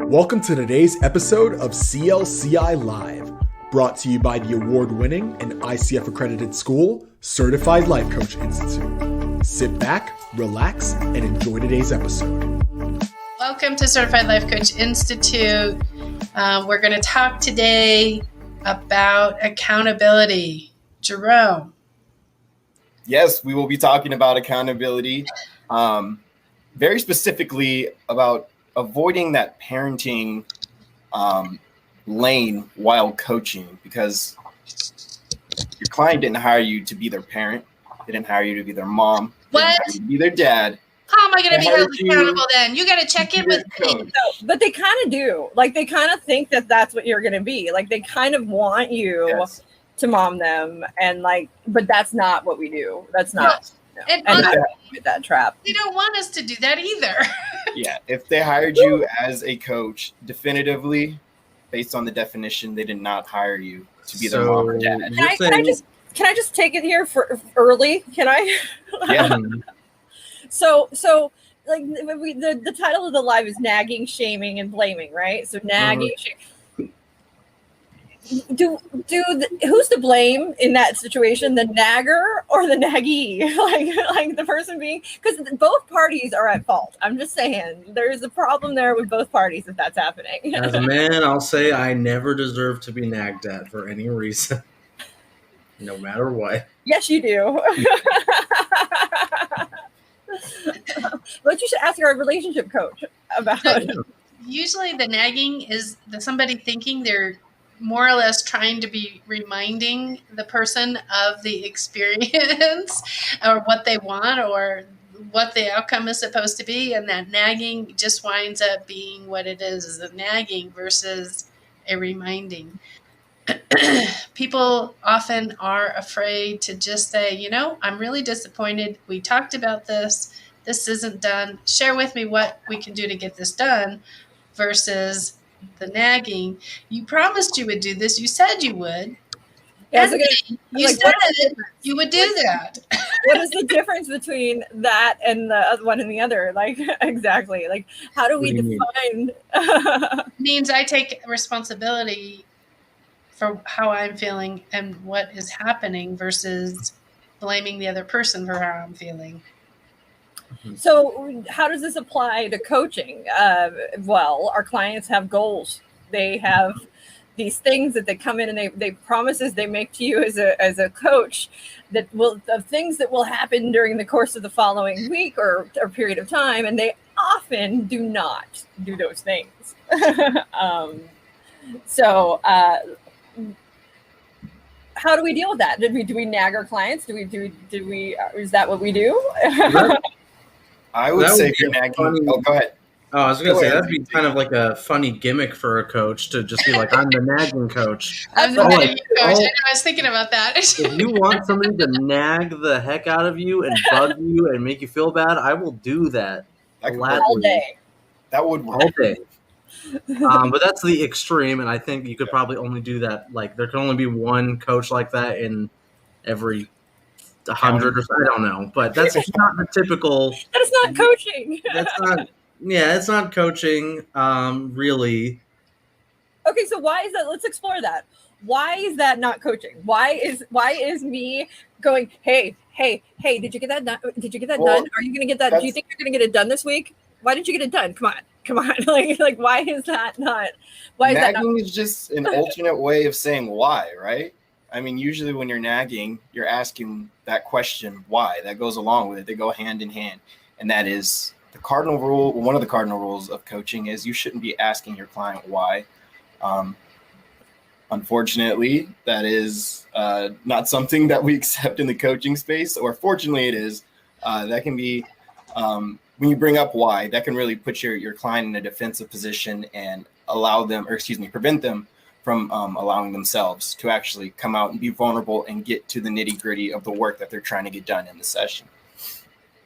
Welcome to today's episode of CLCI Live, brought to you by the award-winning and ICF accredited school, Certified Life Coach Institute. Sit back, relax, and enjoy today's episode. Welcome to Certified Life Coach Institute. We're going to talk today about accountability. Jerome. Yes, we will be talking about accountability, very specifically about avoiding that parenting lane while coaching, because your client didn't hire you to be their parent. They didn't hire you to be their mom. They didn't hire you to be their dad. How am I going to be held accountable then? You got to check in with me. No, but they kind of do. Like, they kind of think that that's what you're going to be. Like, they kind of want you to mom them. And, like, but that's not what we do. That's not. No. And I with that trap. They don't want us to do that either. Yeah. If they hired you as a coach, definitively, based on the definition, they did not hire you to be their mom or dad. Can I just take it here for early? Can I? Yeah. So like the title of the live is nagging, shaming, and blaming, right? So nagging, shaming. Who's to blame in that situation? The nagger or the naggee? like the person being, because both parties are at fault. I'm just saying there's a problem there with both parties if that's happening. As a man, I'll say I never deserve to be nagged at for any reason, no matter what. Yes, you do. But you should ask our relationship coach about it. Usually the nagging is somebody thinking they're more or less trying to be reminding the person of the experience or what they want or what the outcome is supposed to be. And that nagging just winds up being what it is a nagging versus a reminding. People often are afraid to just say, I'm really disappointed. We talked about this. This isn't done. Share with me what we can do to get this done versus the nagging. You promised you would do this. You said you would. Yeah, you said you would do that. What is the difference between that and the other one and the other? Like, exactly. Like, how do we define? Means I take responsibility for how I'm feeling and what is happening versus blaming the other person for how I'm feeling. So how does this apply to coaching? Well, our clients have goals. They have these things that they come in and they promises they make to you as a coach that of things that will happen during the course of the following week or period of time. And they often do not do those things. How do we deal with that? Do we nag our clients? Do we is that what we do? I would say if you're nagging. Oh, go ahead. Oh, I was going to say that'd be kind of like a funny gimmick for a coach to just be like, I'm the nagging coach. I'm the nagging coach. I was thinking about that. If you want somebody to nag the heck out of you and bug you and make you feel bad, I will do that. All day. That would work. All day. But that's the extreme, and I think you could probably only do that. Like, there can only be one coach like that in every 100 or so. I don't know, but that's not the typical. That is not coaching. That's not. Yeah, it's not coaching. Really. Okay, so why is that? Let's explore that. Why is that not coaching? Why is me going? Hey, did you get that done? Did you get that done? Are you going to get that? Do you think you're going to get it done this week? Why didn't you get it done? Come on. Like why is that not? Why is nagging that not? Is just an alternate way of saying why, right? I mean, usually when you're nagging, you're asking that question, why? That goes along with it. They go hand in hand. And that is the cardinal rule. One of the cardinal rules of coaching is you shouldn't be asking your client why. Unfortunately, that is not something that we accept in the coaching space, or fortunately it is. That can be, when you bring up why, that can really put your client in a defensive position and prevent them from allowing themselves to actually come out and be vulnerable and get to the nitty gritty of the work that they're trying to get done in the session.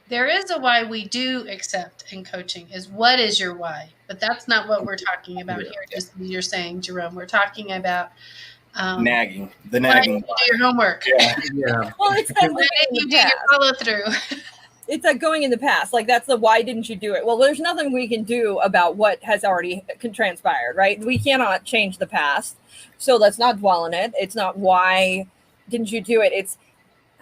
There is a why we do accept in coaching is what is your why? But that's not what we're talking about here. Just as you're saying, Jerome, we're talking about nagging. The nagging. Do your homework. Yeah. Well, it's that you do your follow through. it's like going in the past. Like that's the why didn't you do it? Well, there's nothing we can do about what has already transpired, right? We cannot change the past. So let's not dwell on it. It's not why didn't you do it? It's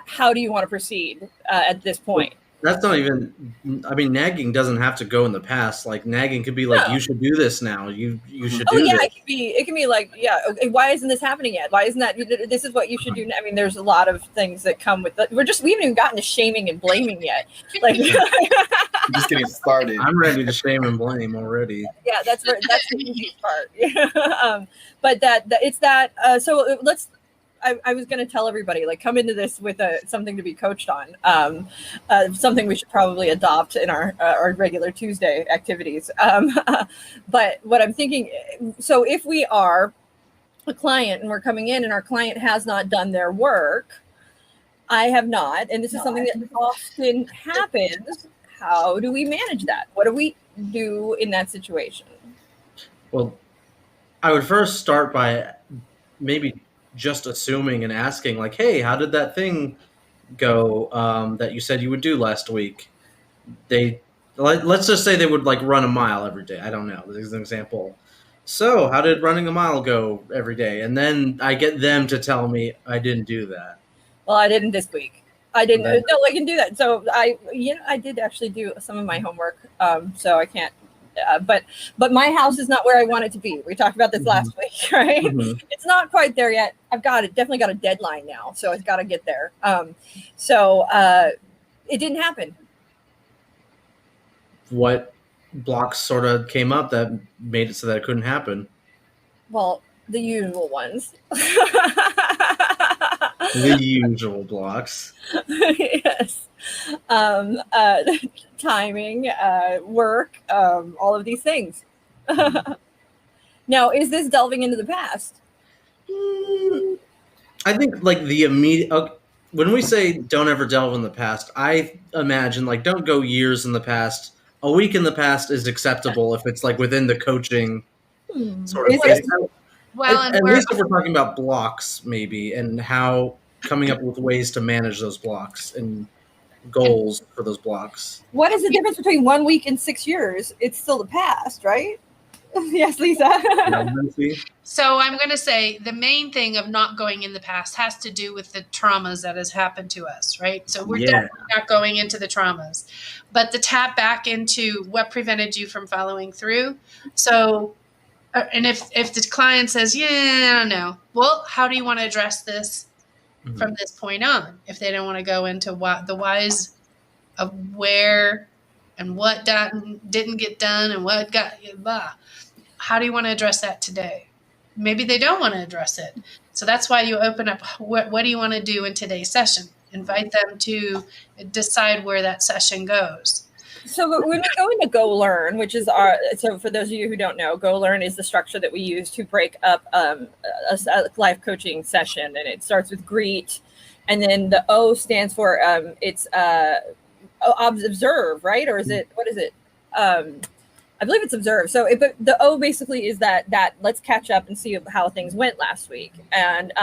how do you want to proceed at this point? That's not even, I mean, nagging doesn't have to go in the past. Like nagging could be like, you should do this now. You should do this. It can be like, okay, why isn't this happening yet? Why isn't that, this is what you should do. I mean, there's a lot of things that come with it. We haven't even gotten to shaming and blaming yet. Like I'm just getting started. I'm ready to shame and blame already. Yeah, that's the easy part. But it's that, so let's, I was going to tell everybody, like, come into this with something to be coached on, something we should probably adopt in our regular Tuesday activities. But what I'm thinking, so if we are a client and we're coming in and our client has not done their work, I have not, and this is something that often happens, how do we manage that? What do we do in that situation? Well, I would first start by maybe just assuming and asking, like, hey, how did that thing go that you said you would do last week? Let's just say they would like run a mile every day. I don't know. This is an example. So how did running a mile go every day? And then I get them to tell me I didn't do that. Well, I didn't this week. I didn't. No, I can do that. So I did actually do some of my homework. So I can't. But my house is not where I want it to be. We talked about this last week, right? Mm-hmm. It's not quite there yet. I've got it. Definitely got a deadline now, so it's got to get there. So it didn't happen. What blocks sort of came up that made it so that it couldn't happen? Well, the usual ones. The usual blocks. Yes. Timing, work, all of these things. Now, is this delving into the past? I think like the immediate, when we say don't ever delve in the past, I imagine like don't go years in the past. A week in the past is acceptable if it's like within the coaching sort of thing. Well, at least if we're talking about blocks maybe and how coming up with ways to manage those blocks and goals for those blocks. What is the difference between 1 week and 6 years? It's still the past, right? Yes, Lisa. So I'm going to say the main thing of not going in the past has to do with the traumas that has happened to us, right? So we're definitely not going into the traumas, but to tap back into what prevented you from following through. So, and if the client says, yeah, I don't know, well, how do you want to address this from this point on? If they don't want to go into what the whys of where and what didn't get done and what got blah, how do you want to address that today? Maybe they don't want to address it. So that's why you open up, what do you want to do in today's session? Invite them to decide where that session goes. So when we go into Go Learn, which is so for those of you who don't know, Go Learn is the structure that we use to break up a life coaching session. And it starts with greet. And then the O stands for, it's observe, right? Or is it, what is it? I believe it's observe. So but the O basically is that let's catch up and see how things went last week. And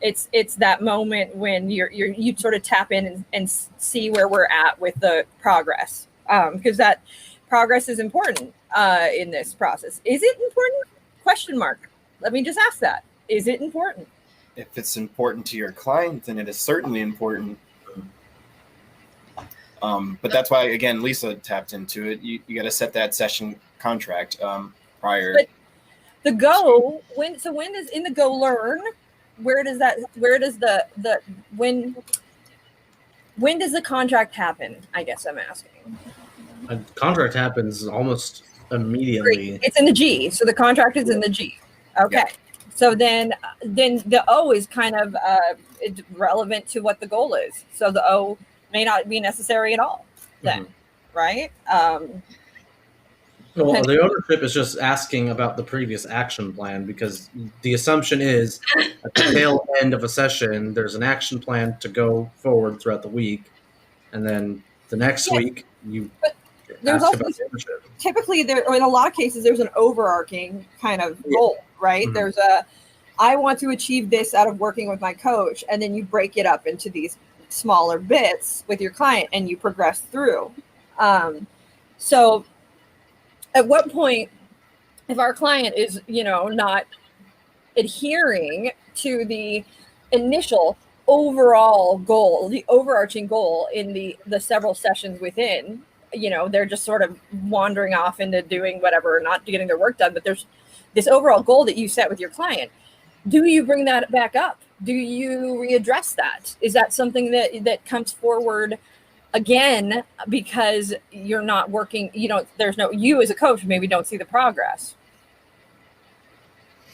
it's that moment when you sort of tap in and see where we're at with the progress. Because that progress is important in this process. Is it important? Question mark. Let me just ask that. Is it important? If it's important to your client, then it is certainly important. But that's why, again, Lisa tapped into it. You got to set that session contract prior. But the Go, when does in the Go Learn, when does the contract happen? I guess I'm asking. A contract happens almost immediately. Great. It's in the G. So the contract is in the G. Okay. Yeah. So then the O is kind of relevant to what the goal is. So the O may not be necessary at all then, right? Well, the ownership is just asking about the previous action plan because the assumption is at the tail end of a session, there's an action plan to go forward throughout the week. And then the next week, you there's ask also about the ownership. Typically, or in a lot of cases, there's an overarching kind of goal, right? There's I want to achieve this out of working with my coach. And then you break it up into these smaller bits with your client and you progress through. So at what point, if our client is, not adhering to the initial overall goal, the overarching goal in the several sessions within, they're just sort of wandering off into doing whatever, not getting their work done, but there's this overall goal that you set with your client. Do you bring that back up? Do you readdress that? Is that something that comes forward again because you're not working, you as a coach maybe don't see the progress?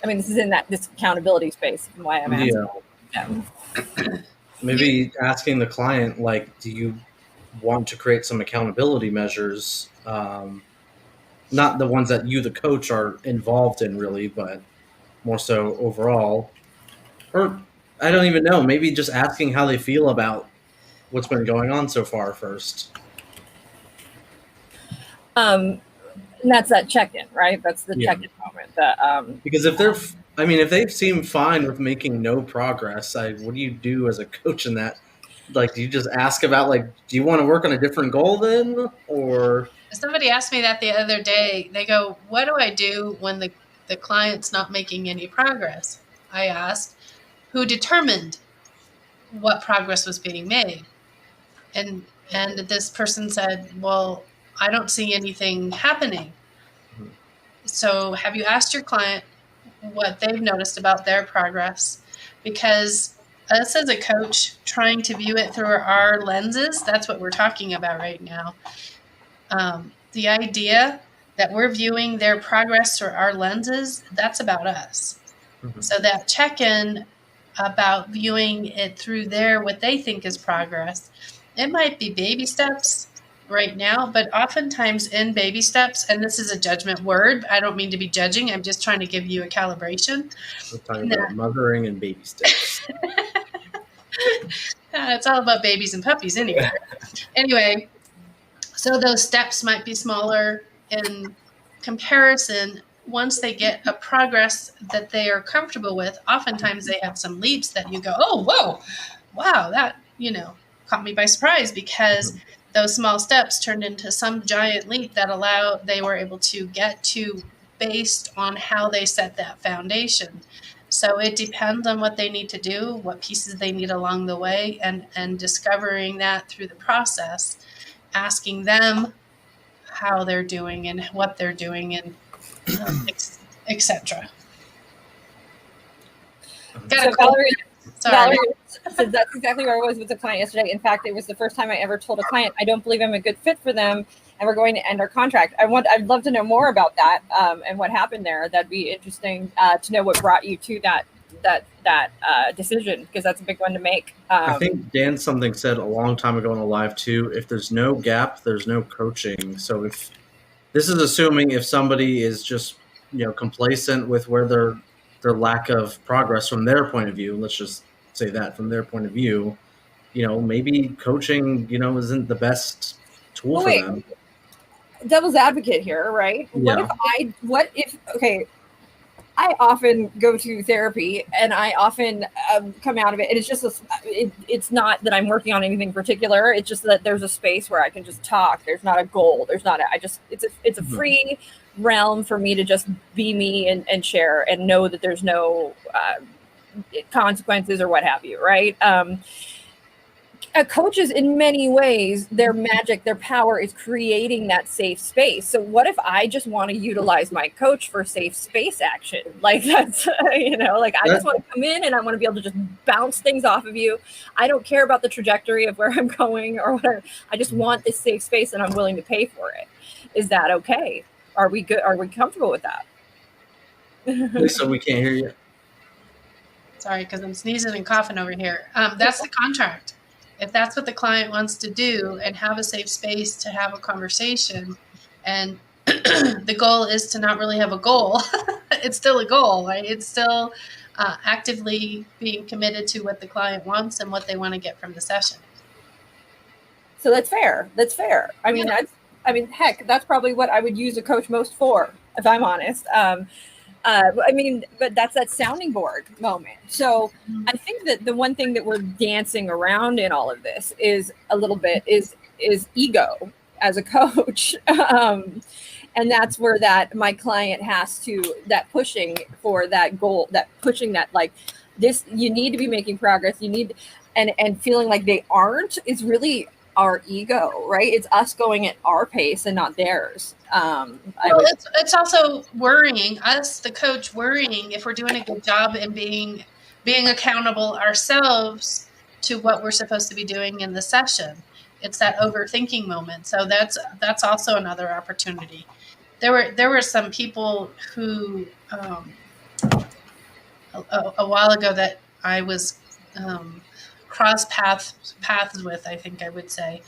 I mean, this is in this accountability space, and why I'm asking. Yeah. Maybe asking the client, like, do you want to create some accountability measures? Not the ones that you, the coach, are involved in really, but more so overall. Or I don't even know, maybe just asking how they feel about what's been going on so far first. And that's that check-in, right? That's the check-in moment. Because if they seem fine with making no progress, what do you do as a coach in that? Like, do you just ask about, like, do you want to work on a different goal then? Or somebody asked me that the other day. They go, what do I do when the client's not making any progress? I asked, who determined what progress was being made? And this person said, well, I don't see anything happening. So have you asked your client what they've noticed about their progress? Because us as a coach trying to view it through our lenses, that's what we're talking about right now. The idea that we're viewing their progress through our lenses, that's about us. Mm-hmm. So that check-in about viewing it through what they think is progress, it might be baby steps right now, but oftentimes in baby steps, and this is a judgment word, I don't mean to be judging, I'm just trying to give you a calibration. We're talking about mothering and baby steps. It's all about babies and puppies anyway. So those steps might be smaller in comparison. Once they get a progress that they are comfortable with, oftentimes they have some leaps that you go, oh, whoa, wow, that, caught me by surprise, because those small steps turned into some giant leap that they were able to get to based on how they set that foundation. So it depends on what they need to do, what pieces they need along the way, and discovering that through the process, asking them how they're doing and what they're doing, and etc. Valerie, so that's exactly where I was with the client yesterday. In fact, it was the first time I ever told a client, I don't believe I'm a good fit for them, and we're going to end our contract. I'd love to know more about that and what happened there. That'd be interesting to know what brought you to that decision, because that's a big one to make. I think Dan something said a long time ago on a live too, if there's no gap, there's no coaching. So if this is assuming if somebody is just, complacent with where their lack of progress from their point of view, let's just say that from their point of view, maybe coaching, isn't the best tool for them. Devil's advocate here, right? Yeah. I often go to therapy and I often come out of it, and it's just it's not that I'm working on anything particular. It's just that there's a space where I can just talk. There's not a goal. There's not it's a free realm for me to just be me and share and know that there's no consequences or what have you, right? Coaches, in many ways, their magic, their power is creating that safe space. So what if I just want to utilize my coach for safe space action? Like that's, I just want to come in and I want to be able to just bounce things off of you. I don't care about the trajectory of where I'm going or whatever. I just want this safe space and I'm willing to pay for it. Is that okay? Are we good? Are we comfortable with that? Lisa, we can't hear you. Sorry, because I'm sneezing and coughing over here. That's the contract. If that's what the client wants to do and have a safe space to have a conversation, and the goal is to not really have a goal, it's still a goal, right? It's still actively being committed to what the client wants and what they want to get from the session. So that's fair. That's fair. I mean, heck, that's probably what I would use a coach most for, if I'm honest. I mean, but that's that sounding board moment. So I think that the one thing that we're dancing around in all of this is a little bit is ego as a coach. And that's where that my client has to, that pushing for that goal, that pushing that like this, you need to be making progress. You need, and feeling like they aren't is really our ego, right? It's us going at our pace and not theirs. It's also worrying us, the coach, worrying if we're doing a good job and being accountable ourselves to what we're supposed to be doing in the session. It's that overthinking moment. So that's also another opportunity. There were some people who a while ago that I was cross paths with, I think I would say.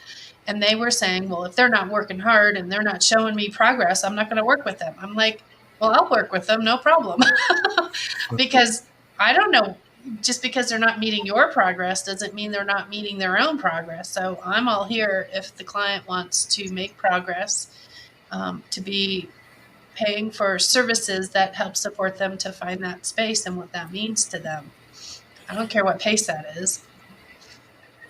And they were saying, well, if they're not working hard and they're not showing me progress, I'm not going to work with them. I'm like, well, I'll work with them, no problem. Because I don't know, just because they're not meeting your progress doesn't mean they're not meeting their own progress. So I'm all here if the client wants to make progress, to be paying for services that help support them to find that space and what that means to them. I don't care what pace that is.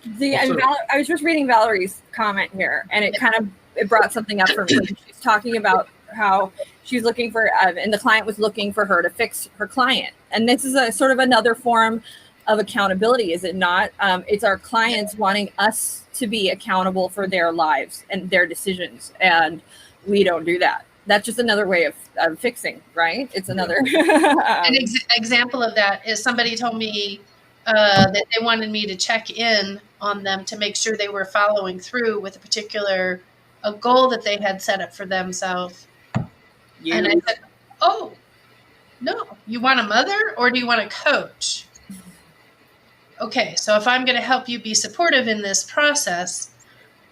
I was just reading Valerie's comment here, and it brought something up for me. She's talking about how she's looking for, and the client was looking for her to fix her client. And this is a sort of another form of accountability, is it not? It's our clients wanting us to be accountable for their lives and their decisions, and we don't do that. That's just another way of fixing, right? It's another. An example of that is somebody told me that they wanted me to check in on them to make sure they were following through with a goal that they had set up for themselves. And I said, oh, no, you want a mother or do you want a coach? Okay, so if I'm going to help you be supportive in this process,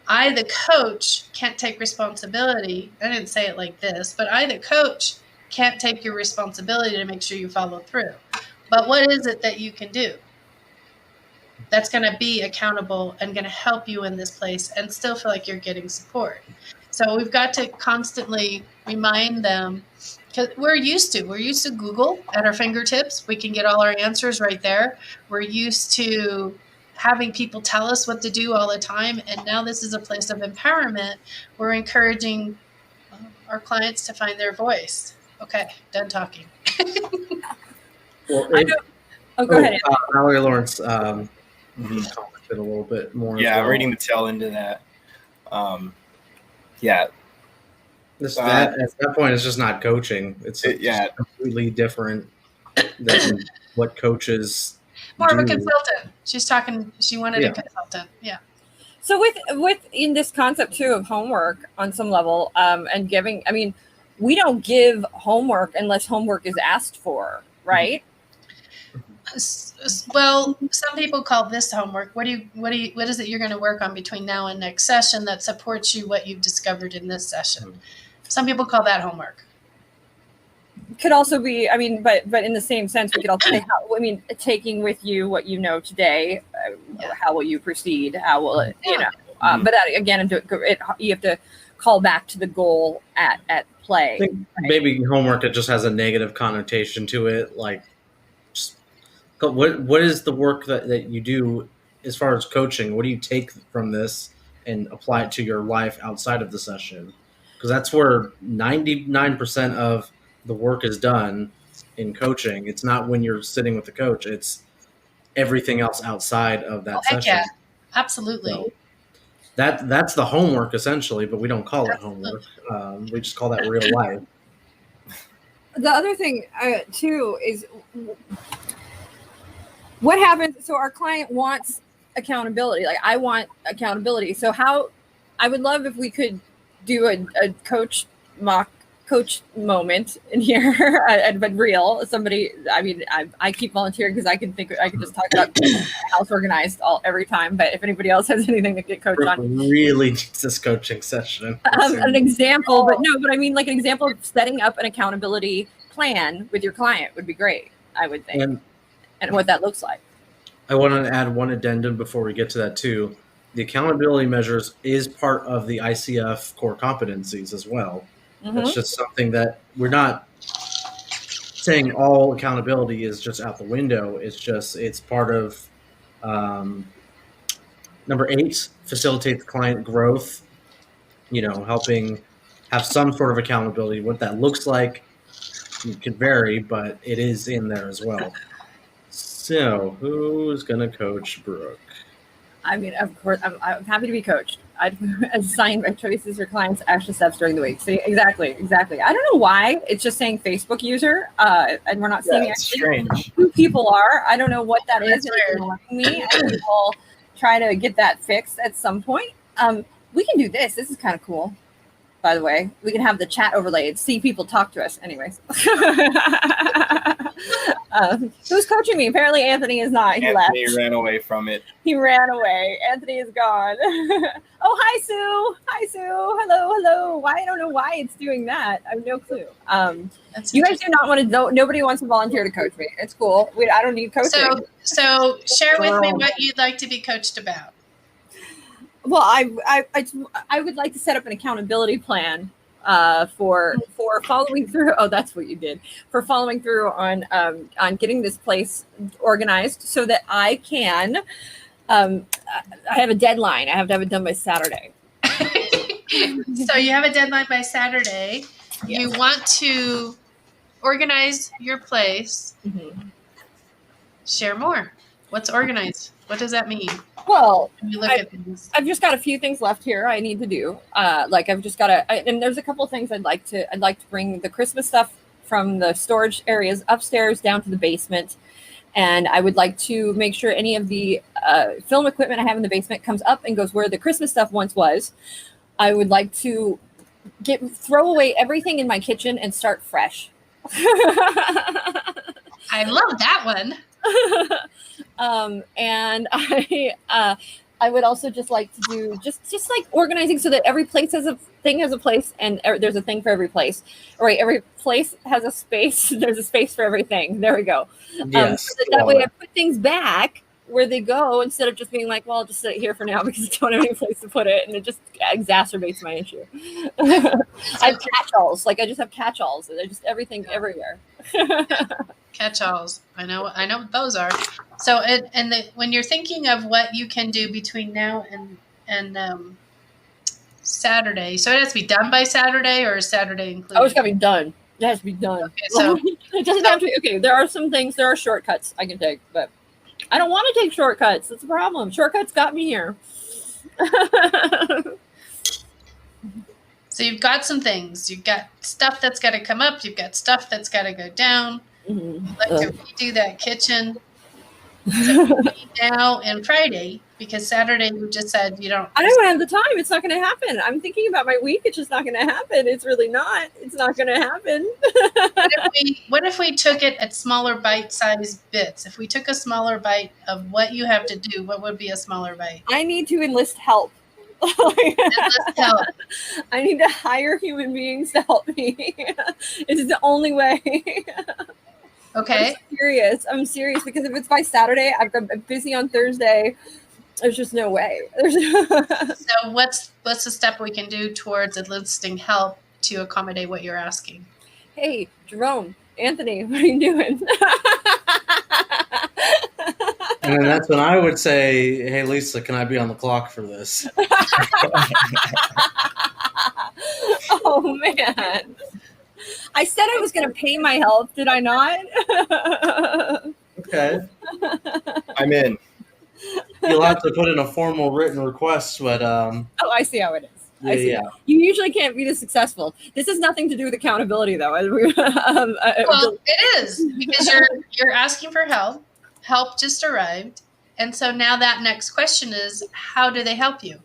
I, the coach, can't take responsibility. I didn't say it like this, but I, the coach, can't take your responsibility to make sure you follow through. But what is it that you can do that's going to be accountable and going to help you in this place and still feel like you're getting support? So we've got to constantly remind them, because we're used to Google at our fingertips. We can get all our answers right there. We're used to having people tell us what to do all the time. And now this is a place of empowerment. We're encouraging our clients to find their voice. Okay, done talking. Well, go ahead. Valerie Lawrence commented a little bit more. Yeah, I'm reading the tail into that. Yeah. At that point, it's just not coaching. It's completely different than what coaches more do. of a consultant. She wanted a consultant. Yeah. So with in this concept too of homework on some level, and giving, I mean, we don't give homework unless homework is asked for, right? Well, some people call this homework. What is it you're going to work on between now and next session that supports you what you've discovered in this session? Some people call that homework. Could also be, I mean, but in the same sense, we could also say, taking with you what you know today. How will you proceed? How will it, But that, again, you have to call back to the goal at play. I think maybe homework, it just has a negative connotation to it. Like, what is the work that you do as far as coaching? What do you take from this and apply it to your life outside of the session? Because that's where 99% of the work is done in coaching. It's not when you're sitting with the coach. It's everything else outside of that session. Yeah, absolutely. So that's the homework essentially, but we don't call it homework. We just call that real life. The other thing too is what happens. So our client wants accountability. Like, I want accountability. So I would love if we could do a mock coach moment in here, but real. Somebody, I mean, I keep volunteering because I can just talk about house organized every time. But if anybody else has anything to get coached on, really needs this coaching session. An example, but I mean, like an example of setting up an accountability plan with your client would be great, I would think, and what that looks like. I want to add one addendum before we get to that too. The accountability measures is part of the ICF core competencies as well. Mm-hmm. It's just something that we're not saying all accountability is just out the window. It's part of number 8, facilitates client growth. Helping have some sort of accountability. What that looks like could vary, but it is in there as well. So, who's gonna coach Brooke? I mean, of course, I'm happy to be coached. I'd assign my choices for clients action steps during the week. See, exactly. I don't know why. It's just saying Facebook user, and we're not seeing it's actually strange. who people are. I don't know what that is. That's It's weird. annoying me. I think we'll try to get that fixed at some point. We can do this. This is kind of cool. By the way, we can have the chat overlaid, see people talk to us. Anyways, who's coaching me? Apparently, Anthony is not. He Anthony left. ran away from it. He ran away. Anthony is gone. Oh, hi, Sue. Hi, Sue. Hello. Why? I don't know why it's doing that. I have no clue. That's You guys do not want to know. Nobody wants to volunteer to coach me. It's cool. I don't need coaching. So share with me what you'd like to be coached about. Well, I would like to set up an accountability plan for following through. Oh, that's what you did. For following through on getting this place organized so that I can. I have a deadline. I have to have it done by Saturday. So you have a deadline by Saturday. You want to organize your place. Mm-hmm. Share more. What's organized? What does that mean? Well, When you look at things. I've just got a few things left here I need to do. I've just got to, and there's a couple of things I'd like to bring the Christmas stuff from the storage areas upstairs down to the basement. And I would like to make sure any of the film equipment I have in the basement comes up and goes where the Christmas stuff once was. I would like to throw away everything in my kitchen and start fresh. I love that one. And I would also just like to do just like organizing so that every place has a place, and there's a thing for every place. All right, every place has a space. There's a space for everything. There we go. Yes. So that way I put things back where they go instead of just being like, well, I'll just sit here for now because I don't have any place to put it, and it just exacerbates my issue. I have catch-alls. I just have catch-alls. They're just everything everywhere. Catch-alls. I know what those are. So when you're thinking of what you can do between now and Saturday, so it has to be done by Saturday, or is Saturday included? Oh, it's got to be done. It has to be done. Okay, so It doesn't have to be. Okay, there are some things. There are shortcuts I can take, but I don't want to take shortcuts. That's the problem. Shortcuts got me here. So you've got some things. You've got stuff that's got to come up. You've got stuff that's got to go down. Mhm. You'd like to redo that kitchen now and Friday, because Saturday you just said you don't. I don't have the time. It's not going to happen. I'm thinking about my week. It's just not going to happen. It's really not. It's not going to happen. What if we took it at smaller bite-sized bits? If we took a smaller bite of what you have to do, what would be a smaller bite? I need to enlist help. Let's help. I need to hire human beings to help me. It's the only way. Okay. I'm serious because if it's by Saturday, I'm busy on Thursday. There's just no way. So what's the step we can do towards enlisting help to accommodate what you're asking? Hey, Jerome, Anthony, what are you doing? And then that's when I would say, hey, Lisa, can I be on the clock for this? Oh, man. I said I was going to pay my help. Did I not? Okay. I'm in. You'll have to put in a formal written request, but Oh, I see how it is. I see. yeah. You usually can't be this successful. This has nothing to do with accountability, though. Well, it is, because you're asking for help. Help just arrived. And so now that next question is, how do they help you?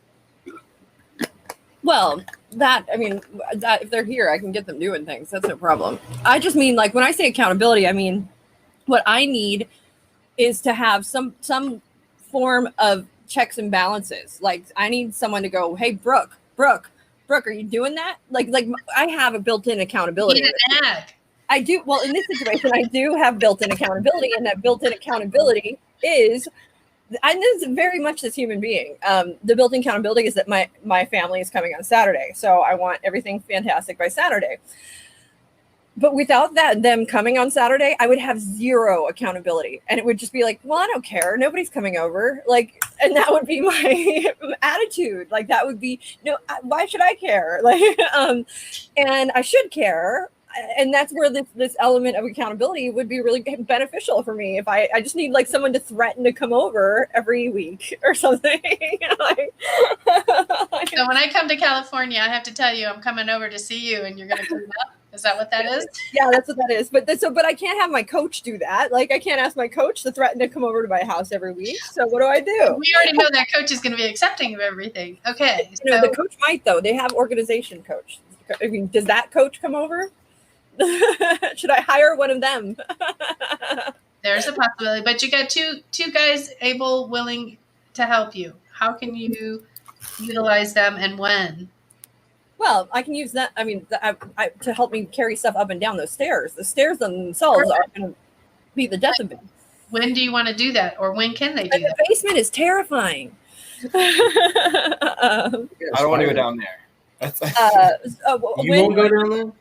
Well, that if they're here, I can get them doing things. That's no problem. I just mean, when I say accountability, I mean what I need is to have some form of checks and balances. I need someone to go, hey, Brooke, are you doing that? I have a built-in accountability. You need an ag. I do. Well, in this situation, I do have built-in accountability, and that built-in accountability is, and this is very much this human being. The built-in accountability is that my family is coming on Saturday, so I want everything fantastic by Saturday. But without them coming on Saturday, I would have zero accountability, and it would just be like, well, I don't care, nobody's coming over, like, and that would be my attitude. Like, that would be, no, why should I care? Like, and I should care. And that's where this element of accountability would be really beneficial for me. If I just need like someone to threaten to come over every week or something. Like, so when I come to California, I have to tell you I'm coming over to see you, and you're going to clean up. Is that what that is? Yeah, that's what that is. But I can't have my coach do that. Like, I can't ask my coach to threaten to come over to my house every week. So what do I do? We already know that coach is going to be accepting of everything. Okay. So the coach might, though. They have organization coach. I mean, does that coach come over? Should I hire one of them? There's a possibility, but you got two guys able, willing to help you. How can you utilize them, and when? Well, I can use that. I mean, to help me carry stuff up and down those stairs. The stairs themselves are going to be the death of me. When do you want to do that, or when can they do that? The basement is terrifying. I don't want to go down there. You won't go down there?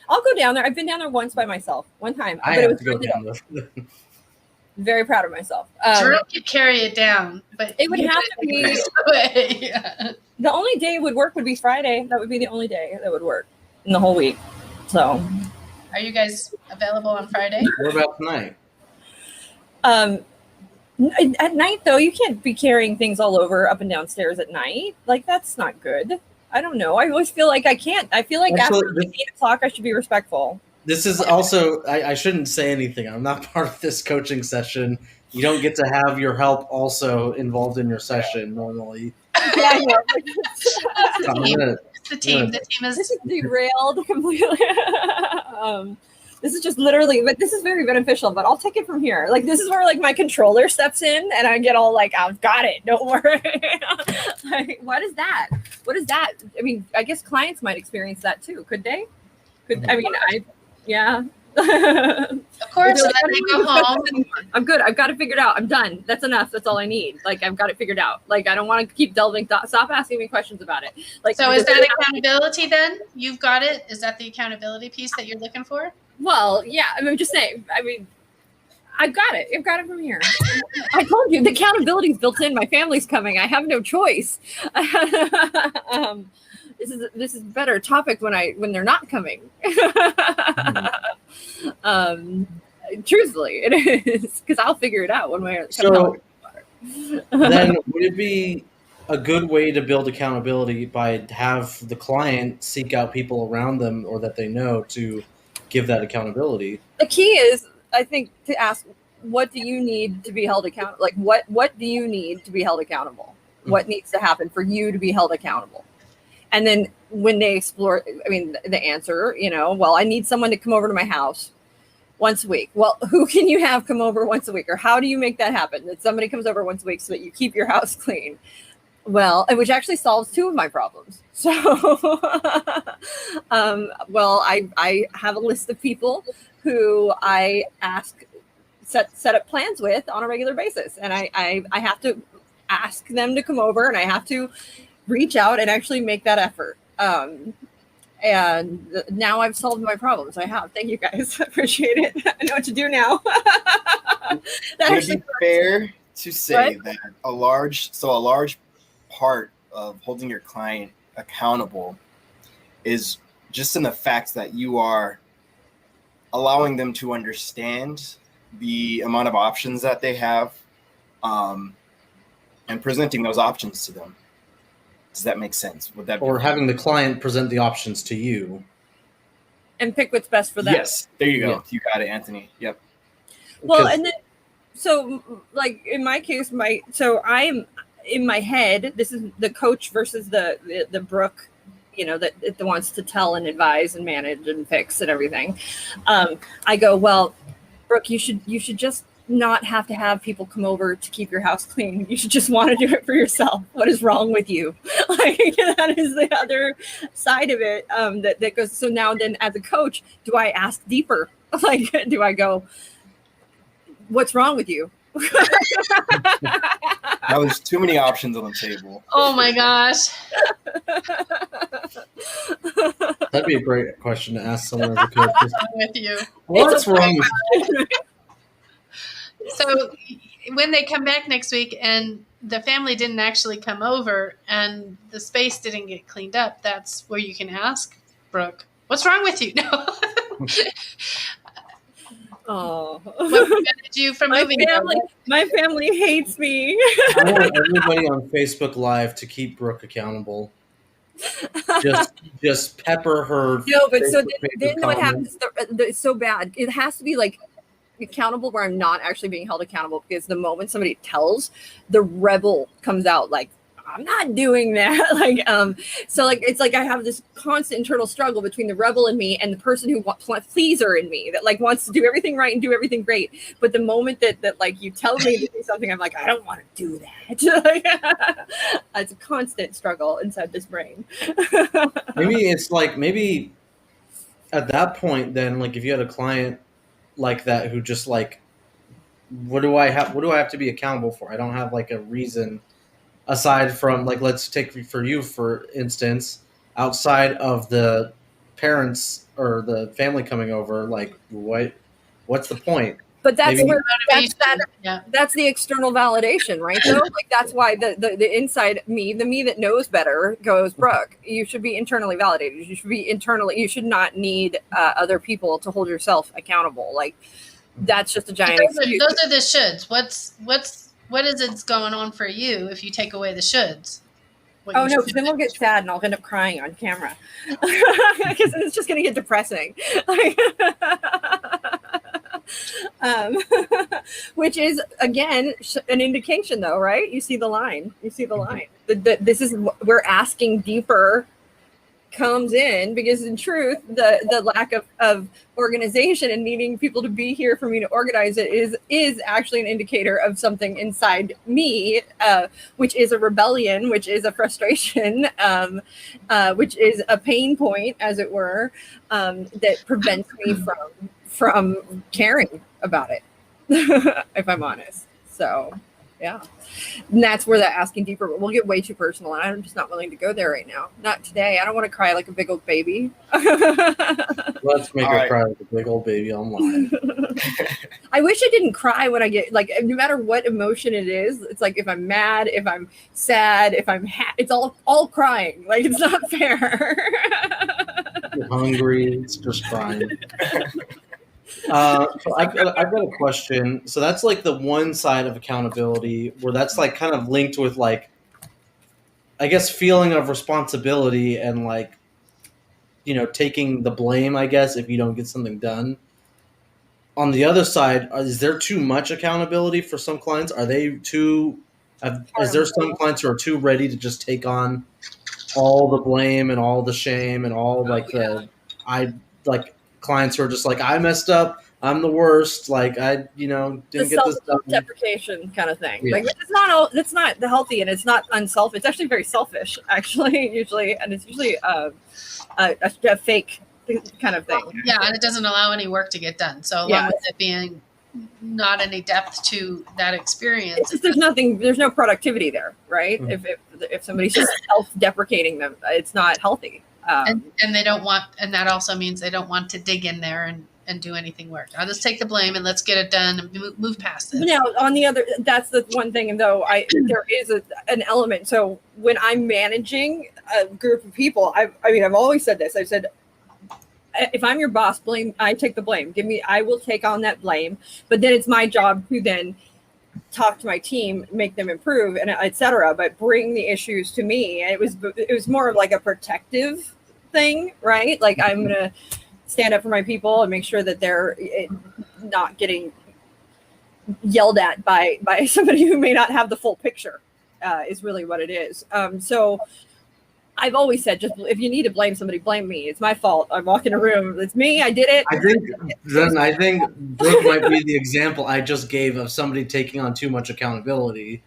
I'll go down there. I've been down there once by myself, one time. I have to go down there. Very proud of myself. Jerome could carry it down, but it would have to be. Yeah. The only day it would work would be Friday. That would be the only day that would work in the whole week. So, are you guys available on Friday? What about tonight? At night, though, you can't be carrying things all over up and down stairs at night. Like, that's not good. I don't know. I always feel like I can't. I feel like after 8 o'clock, I should be respectful. This is also, I shouldn't say anything. I'm not part of this coaching session. You don't get to have your help also involved in your session normally. Yeah, the team. The team is. This is derailed completely. This is just literally, but this is very beneficial. But I'll take it from here. Like, this is where like my controller steps in, and I get all like, "I've got it. Don't worry." Like, what is that? What is that? I mean, I guess clients might experience that too. Could they? Yeah. Of course, so then they go home. I'm good. I've got it figured out. I'm done. That's enough. That's all I need. Like, I've got it figured out. Like, I don't want to keep delving. Stop asking me questions about it. Like, so is that accountability then? You've got it? Is that the accountability piece that you're looking for? Well, yeah. I mean, I'm just saying. I mean, I've got it. I've got it from here. I told you the accountability is built in. My family's coming. I have no choice. This is a better topic when they're not coming. Truthfully, it is, because I'll figure it out one way or another. So then, would it be a good way to build accountability by have the client seek out people around them or that they know to give that accountability? The key is, I think, to ask, what do you need to be held accountable? Like, what do you need to be held accountable? What needs to happen for you to be held accountable? And then when they explore, I mean, the answer, well, I need someone to come over to my house once a week. Well, who can you have come over once a week? Or how do you make that happen? That somebody comes over once a week so that you keep your house clean. Well, which actually solves 2 of my problems. So, well, I have a list of people who I set up plans with on a regular basis. And I have to ask them to come over, and I have to reach out and actually make that effort. And now I've solved my problems. I have. Thank you guys. I appreciate it. I know what to do now. Would it be fair to say that a large part of holding your client accountable is just in the fact that you are allowing them to understand the amount of options that they have, and presenting those options to them? Does that make sense? Would that or having the client present the options to you and pick what's best for them? Yes, there you go. Yeah. You got it, Anthony. Yep. Well, and then so like in my case, so I'm in my head. This is the coach versus the Brooke, that wants to tell and advise and manage and fix and everything. I go, well, Brooke, you should just not have to have people come over to keep your house clean. You should just want to do it for yourself. What is wrong with you? Like, that is the other side of it. That goes. So now then, as a coach, do I ask deeper? Like, do I go, what's wrong with you? Now there's too many options on the table. Oh my gosh. That'd be a great question to ask someone as a coach. with you. What's wrong with So when they come back next week and the family didn't actually come over and the space didn't get cleaned up, that's where you can ask Brooke, what's wrong with you? No. Oh, What prevented you from moving? my family hates me. I want everybody on Facebook Live to keep Brooke accountable. Just pepper her. No, but so Facebook then what comments. happens? It's so bad. It has to be like accountable where I'm not actually being held accountable, because the moment somebody tells, the rebel comes out like, I'm not doing that. So it's like I have this constant internal struggle between the rebel in me and the person who pleaser in me that like wants to do everything right and do everything great. But the moment that like you tell me to do something, I'm like, I don't want to do that. It's a constant struggle inside this brain. Maybe it's like, maybe at that point, then, like, if you had a client like that who just like, what do I have to be accountable for? I don't have like a reason aside from, like, let's take for you, for instance, outside of the parents or the family coming over, like, what's the point? But that's Maybe- where Yeah. that's the external validation, right? Though, like that's why the inside me, the me that knows better, goes, Brooke, you should be internally validated. You should not need other people to hold yourself accountable. Like that's just a giant excuse. Those are the shoulds. What is it's going on for you if you take away the shoulds? What Oh you no, should because then we'll get sad and I'll end up crying on camera because it's just going to get depressing. Which is again an indication, though, right? You see the line. This is where asking deeper comes in, because in truth, the lack of organization and needing people to be here for me to organize it is actually an indicator of something inside me, which is a rebellion, which is a frustration, which is a pain point, as it were, that prevents me from caring about it, if I'm honest. So yeah, and that's where that asking deeper, but we'll get way too personal, and I'm just not willing to go there right now. Not today. I don't want to cry like a big old baby. Let's make All her right. cry like a big old baby online. I wish I didn't cry when I get, like, no matter what emotion it is. It's like if I'm mad, if I'm sad, if I'm it's all crying. Like it's not fair. You're hungry, it's just crying. So I've got a question. So that's like the one side of accountability where that's like kind of linked with, like, I guess, feeling of responsibility and, like, taking the blame, I guess, if you don't get something done. On the other side, is there too much accountability for some clients? Are they too? Is there some clients who are too ready to just take on all the blame and all the shame and all clients who are just like, I messed up, I'm the worst, like I didn't get this done. Deprecation kind of thing. Yeah. Like it's not healthy, and it's not unselfish. It's actually very selfish, actually, usually, and it's usually a fake kind of thing. Yeah, and it doesn't allow any work to get done. So along with it being not any depth to that experience, It's just, there's no productivity there, right? Mm-hmm. If somebody's just self-deprecating them, it's not healthy. and they don't want, and that also means they don't want to dig in there and do anything work. I'll just take the blame and let's get it done and move past it. Now, on the other, that's the one thing, though, there is an element. So when I'm managing a group of people, I've always said this. I've said, if I'm your boss, I take the blame. I will take on that blame. But then it's my job to then talk to my team, make them improve, and et cetera, but bring the issues to me. And it was more of like a protective thing, right? Like I'm going to stand up for my people and make sure that they're not getting yelled at by somebody who may not have the full picture, is really what it is. So I've always said, just if you need to blame somebody, blame me. It's my fault. I walk in a room. It's me. I did it. I think Brooke might be the example I just gave of somebody taking on too much accountability.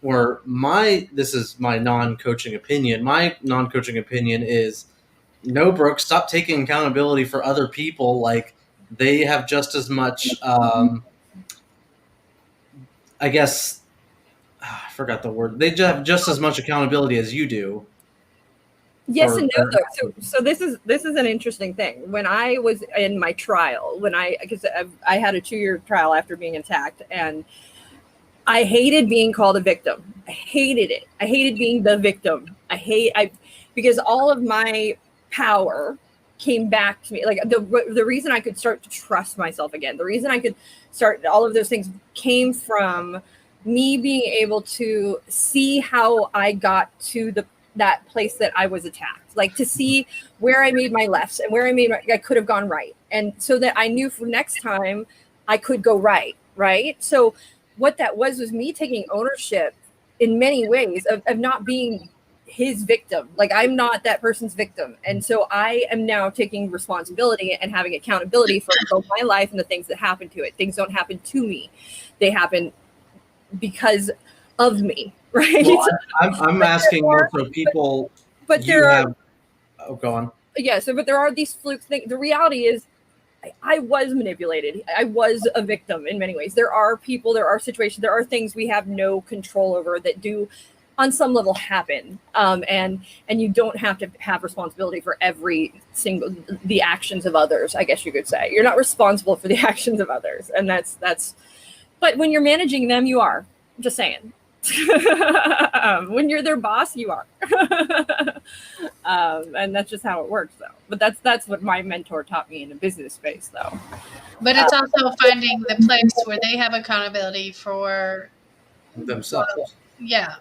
Where this is my non-coaching opinion. My non-coaching opinion is, no, Brooke, stop taking accountability for other people. Like, they have just as much, I guess, I forgot the word. They have just as much accountability as you do. Yes for and no, their though. So this is an interesting thing. When I was in my trial, because I had a 2-year trial after being attacked, and I hated being called a victim. I hated it. I hated being the victim. Because all of my power came back to me. Like the reason I could start to trust myself again, the reason I could start all of those things came from me being able to see how I got to that place that I was attacked, like to see where I made my lefts and where I could have gone right. And so that I knew for next time I could go right. Right. So what that was me taking ownership in many ways of not being his victim. Like I'm not that person's victim. And so I am now taking responsibility and having accountability for both my life and the things that happen to it. Things don't happen to me. They happen because of me. Right. Well, I'm asking more so people. But there are. Oh, go on. Yeah. So, but there are these fluke things. The reality is, I was manipulated. I was a victim in many ways. There are people, there are situations, there are things we have no control over that do, on some level, happen. And you don't have to have responsibility for the actions of others. I guess you could say you're not responsible for the actions of others, and that's. But when you're managing them, you are. I'm just saying. When you're their boss, you are. And that's just how it works, though. But that's what my mentor taught me in a business space, though. But it's also finding the place where they have accountability for themselves. Yeah,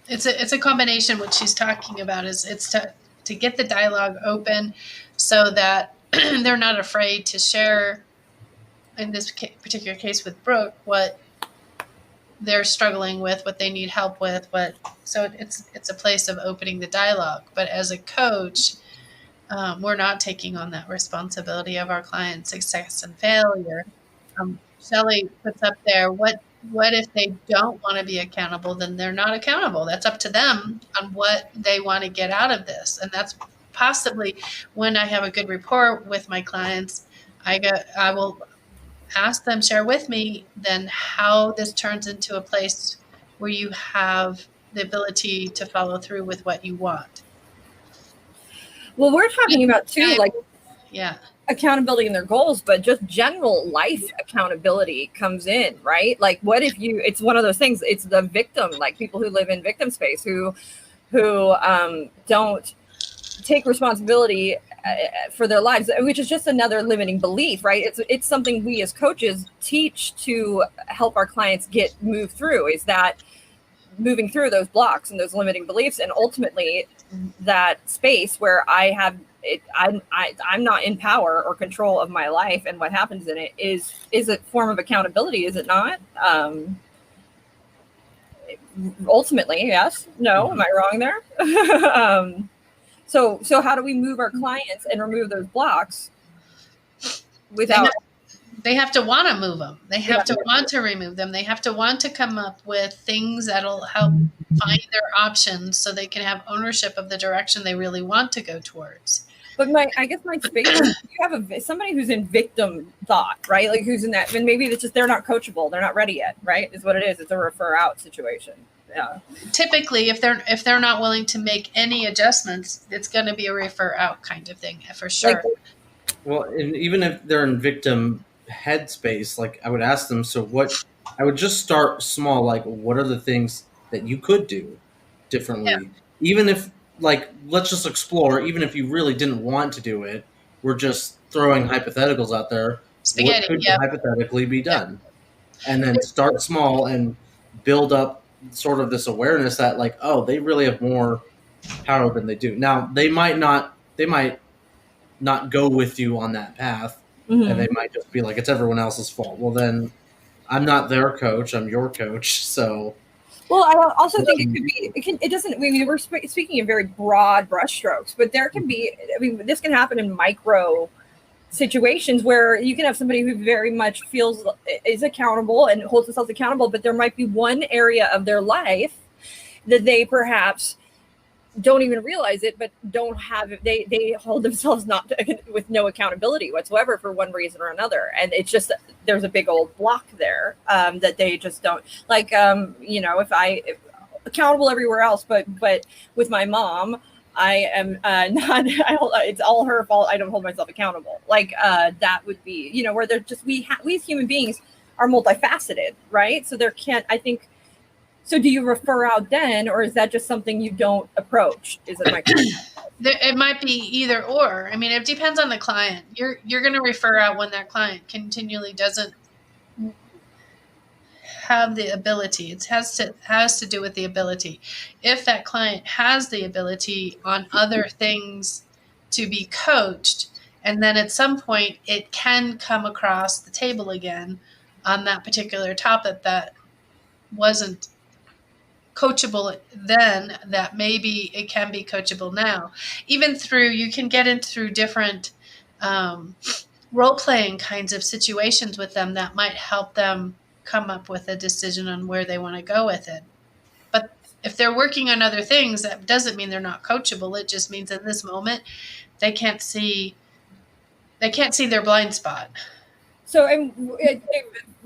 it's a combination. What she's talking about is it's to get the dialogue open so that they're not afraid to share. In this particular case with Brooke, what they're struggling with, what they need help with, so it's a place of opening the dialogue. But as a coach, we're not taking on that responsibility of our client's success and failure. Shelley puts up there, what if they don't want to be accountable? Then they're not accountable. That's up to them on what they want to get out of this. And that's possibly when I have a good rapport with my clients, I will ask them, share with me then how this turns into a place where you have the ability to follow through with what you want. Well, we're talking about too, like accountability in their goals, but just general life accountability comes in, right? Like what if it's one of those things, it's the victim, like people who live in victim space who don't take responsibility for their lives, which is just another limiting belief, right? It's something we as coaches teach to help our clients move through, is that moving through those blocks and those limiting beliefs, and ultimately that space where I'm not in power or control of my life and what happens in it is a form of accountability, is it not? Ultimately, yes. No, am I wrong there? So how do we move our clients and remove those blocks without? They have to want to move them. They have to want to remove them. They have to want to come up with things that'll help find their options so they can have ownership of the direction they really want to go towards. But I guess my space, you have somebody who's in victim thought, right? Like who's in that, and maybe it's just they're not coachable. They're not ready yet, right? Is what it is. It's a refer out situation. Yeah. Typically, if they're not willing to make any adjustments, it's going to be a refer out kind of thing for sure. Well, and even if they're in victim headspace, like I would ask them, I would just start small. Like, what are the things that you could do differently? Yeah. Even if, like, let's just explore. Even if you really didn't want to do it, we're just throwing hypotheticals out there. Spaghetti, what could hypothetically be done? And then start small and build up sort of this awareness that, like, oh, they really have more power than they do. Now, they might not go with you on that path, and they might just be like, it's everyone else's fault. Well, then I'm not their coach, I'm your coach. So, well, I also think it doesn't, I mean, we're speaking in very broad brushstrokes, but there can be, I mean, this can happen in micro situations where you can have somebody who very much is accountable and holds themselves accountable, but there might be one area of their life that they perhaps don't even realize it, but don't have it. They hold themselves with no accountability whatsoever for one reason or another. And it's just, there's a big old block there that they just don't like, if accountable everywhere else, but with my mom, I am not. It's all her fault. I don't hold myself accountable. Like that would be, where they're just we as human beings are multifaceted, right? So there can't. I think. So do you refer out then, or is that just something you don't approach? Is it my question? It might be either or. I mean, it depends on the client. You're going to refer out when that client continually doesn't have the ability. It has to do with the ability. If that client has the ability on other things to be coached, and then at some point it can come across the table again on that particular topic that wasn't coachable then, that maybe it can be coachable now. Even you can get in through different role-playing kinds of situations with them that might help them come up with a decision on where they want to go with it. But if they're working on other things, that doesn't mean they're not coachable. It just means in this moment they can't see their blind spot. So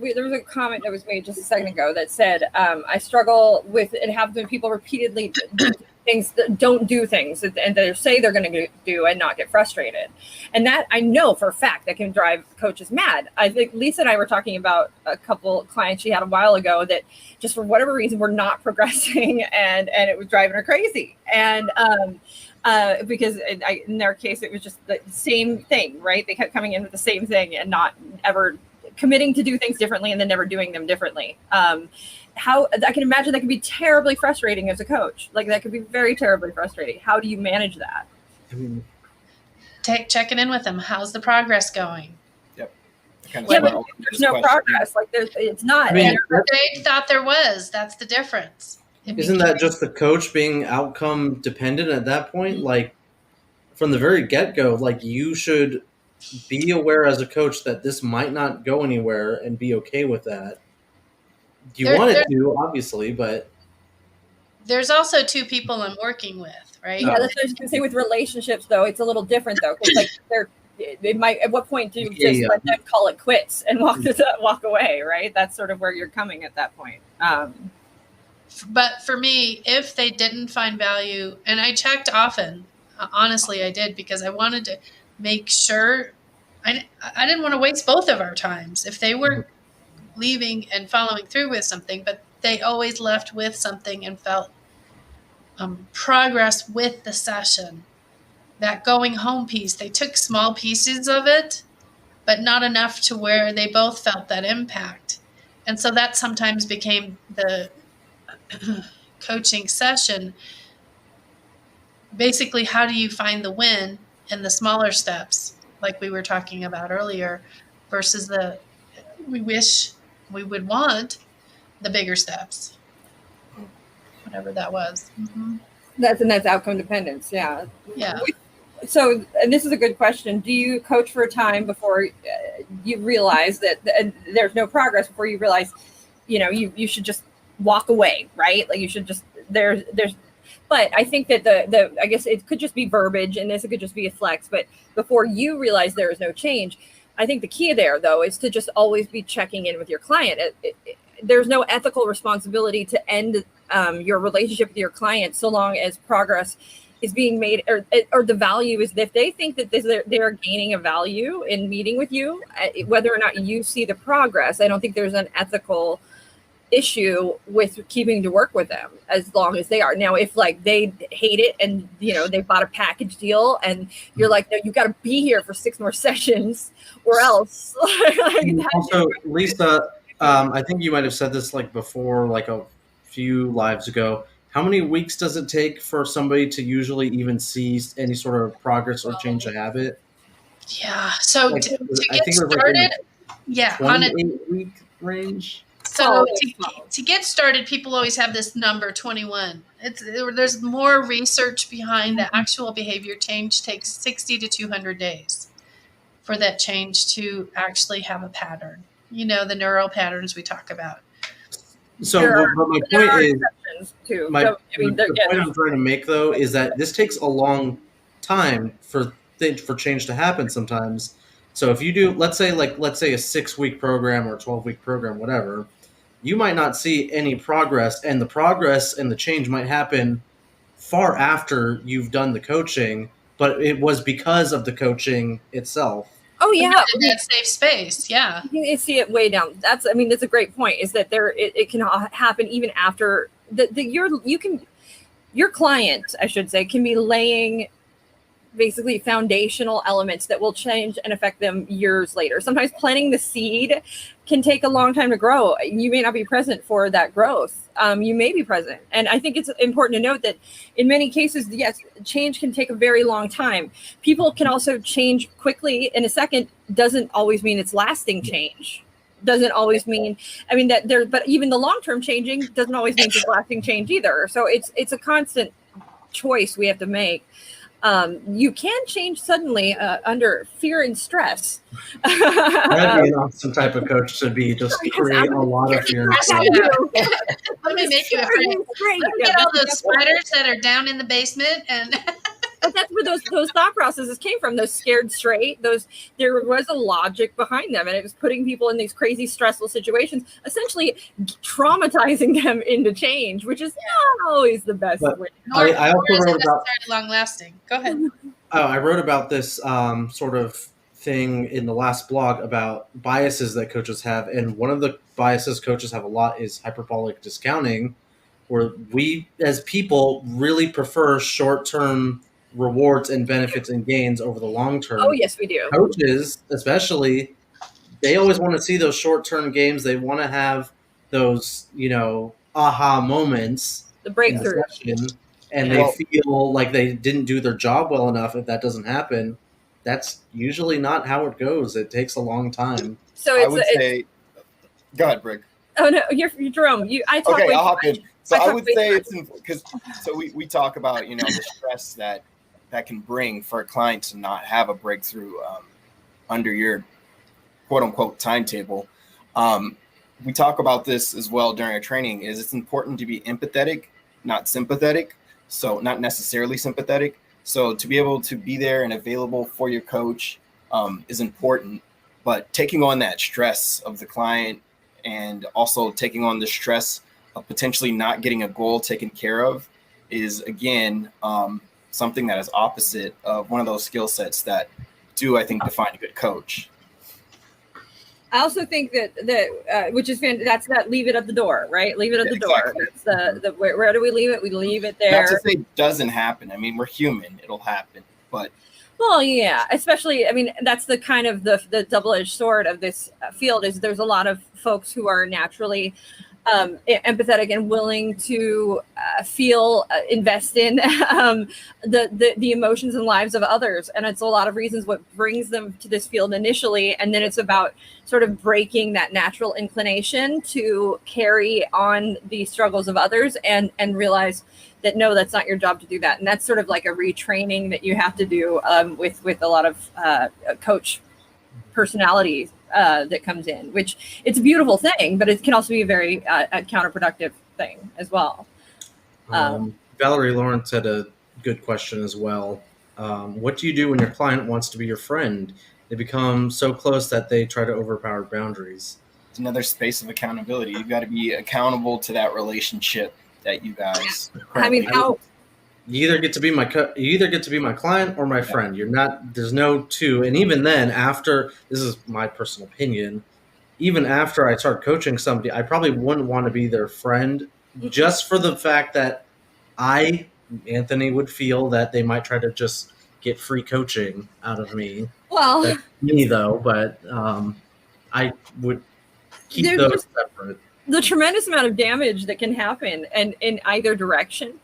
there was a comment that was made just a second ago that said, I struggle with it happens when people repeatedly do things that don't do things and they say they're going to do and not get frustrated. And that I know for a fact that can drive coaches mad. I think Lisa and I were talking about a couple clients she had a while ago that just for whatever reason were not progressing and it was driving her crazy. And because in their case, it was just the same thing, right? They kept coming in with the same thing and not ever committing to do things differently and then never doing them differently. How I can imagine that can be terribly frustrating as a coach. Like that could be very terribly frustrating. How do you manage that? Checking in with them. How's the progress going? Yep. But there's no progress. Like it's not. They thought there was. That's the difference. Isn't that just the coach being outcome dependent at that point? Like from the very get-go, like you should be aware as a coach that this might not go anywhere and be okay with that. You want it to, obviously, but there's also two people I'm working with, right? Yeah, that's what I was going to say. With relationships, though, it's a little different, though, because like they might. At what point do you just let them call it quits and walk away? Right? That's sort of where you're coming at that point. But for me, if they didn't find value, and I checked often, honestly, I did because I wanted to make sure I didn't want to waste both of our times. If they were leaving and following through with something, but they always left with something and felt progress with the session. That going home piece, they took small pieces of it, but not enough to where they both felt that impact. And so that sometimes became the coaching session. Basically, how do you find the win in the smaller steps, like we were talking about earlier, versus we wish we would want the bigger steps, whatever that was. Mm-hmm. That's outcome dependence. Yeah. Yeah. So, and this is a good question. Do you coach for a time before you realize that there's no progress, before you realize, you should just walk away, right? Like you should just, but I think that I guess it could just be verbiage and it could just be a flex, but before you realize there is no change, I think the key there though, is to just always be checking in with your client. There's no ethical responsibility to end your relationship with your client so long as progress is being made, or the value is, if they think that they're gaining a value in meeting with you, whether or not you see the progress, I don't think there's an ethical issue with keeping to work with them as long as they are. Now, if like they hate it and they bought a package deal and you're like, no, you got to be here for 6 more sessions or else. Also, Lisa, I think you might have said this like before, like a few lives ago. How many weeks does it take for somebody to usually even see any sort of progress or change a habit? Yeah. So like, to get started, on an 8-week range. So to get started, people always have this number 21. There's more research behind the actual behavior change. Takes 60 to 200 days for that change to actually have a pattern. The neural patterns we talk about. So, but my point is, the point I'm trying to make though is that this takes a long time for change to happen sometimes. So if you do, let's say a 6-week program or a 12-week program, whatever, you might not see any progress, and the progress and the change might happen far after you've done the coaching, but it was because of the coaching itself. Oh yeah, in that safe space. Yeah, you see it way down. That's a great point. Is that it can happen even after your client, I should say, can be laying basically foundational elements that will change and affect them years later. Sometimes planting the seed can take a long time to grow. You may not be present for that growth. You may be present. And I think it's important to note that in many cases, yes, change can take a very long time. People can also change quickly in a second. Doesn't always mean it's lasting change. Doesn't always mean, but even the long-term changing doesn't always mean it's lasting change either. So it's a constant choice we have to make. You can change suddenly under fear and stress. That'd be an awesome type of coach to be, just create a lot of fear and stress. Let me make you afraid. Let me get all those spiders that are down in the basement and. But that's where those thought processes came from. Those scared straight. There was a logic behind them, and it was putting people in these crazy, stressful situations, essentially traumatizing them into change, which is not always the best way. I also wrote about long lasting. Go ahead. I wrote about this sort of thing in the last blog about biases that coaches have, and one of the biases coaches have a lot is hyperbolic discounting, where we as people really prefer short-term rewards and benefits and gains over the long term. Oh yes, we do. Coaches, especially, they always want to see those short-term gains. They want to have those, aha moments, the breakthrough, and they feel like they didn't do their job well enough. If that doesn't happen, that's usually not how it goes. It takes a long time. So I would say, go ahead, Brig. Oh no, you're Jerome. I'll hop in. So I would say it's because we talk about the stress that can bring for a client to not have a breakthrough under your quote unquote timetable. We talk about this as well during our training. Is it's important to be empathetic, not sympathetic. So not necessarily sympathetic. So to be able to be there and available for your coach is important. But taking on that stress of the client and also taking on the stress of potentially not getting a goal taken care of is, again, something that is opposite of one of those skill sets that do, I think, define a good coach. I also think that which is that's that leave it at the door, right? Leave it at the door. That's the where do we leave it? We leave it there. Not to say it doesn't happen. I mean, we're human. It'll happen. But well, yeah, especially, that's the kind of the double-edged sword of this field is there's a lot of folks who are naturally empathetic and willing to feel, invest in the emotions and lives of others. And it's a lot of reasons what brings them to this field initially. And then it's about sort of breaking that natural inclination to carry on the struggles of others and realize that, no, that's not your job to do that. And that's sort of like a retraining that you have to do with a lot of coach personalities that comes in, which it's a beautiful thing, but it can also be a very counterproductive thing as well. Valerie Lawrence had a good question as well. What do you do when your client wants to be your friend? They become so close that they try to overpower boundaries. It's another space of accountability. You've got to be accountable to that relationship that you guys. You either get to be my client or my friend. You're not. There's no two. And even then, after, this is my personal opinion, even after I start coaching somebody, I probably wouldn't want to be their friend, just for the fact that Anthony, would feel that they might try to just get free coaching out of me. Well, that's me though, but I would keep those separate. The tremendous amount of damage that can happen, and in either direction.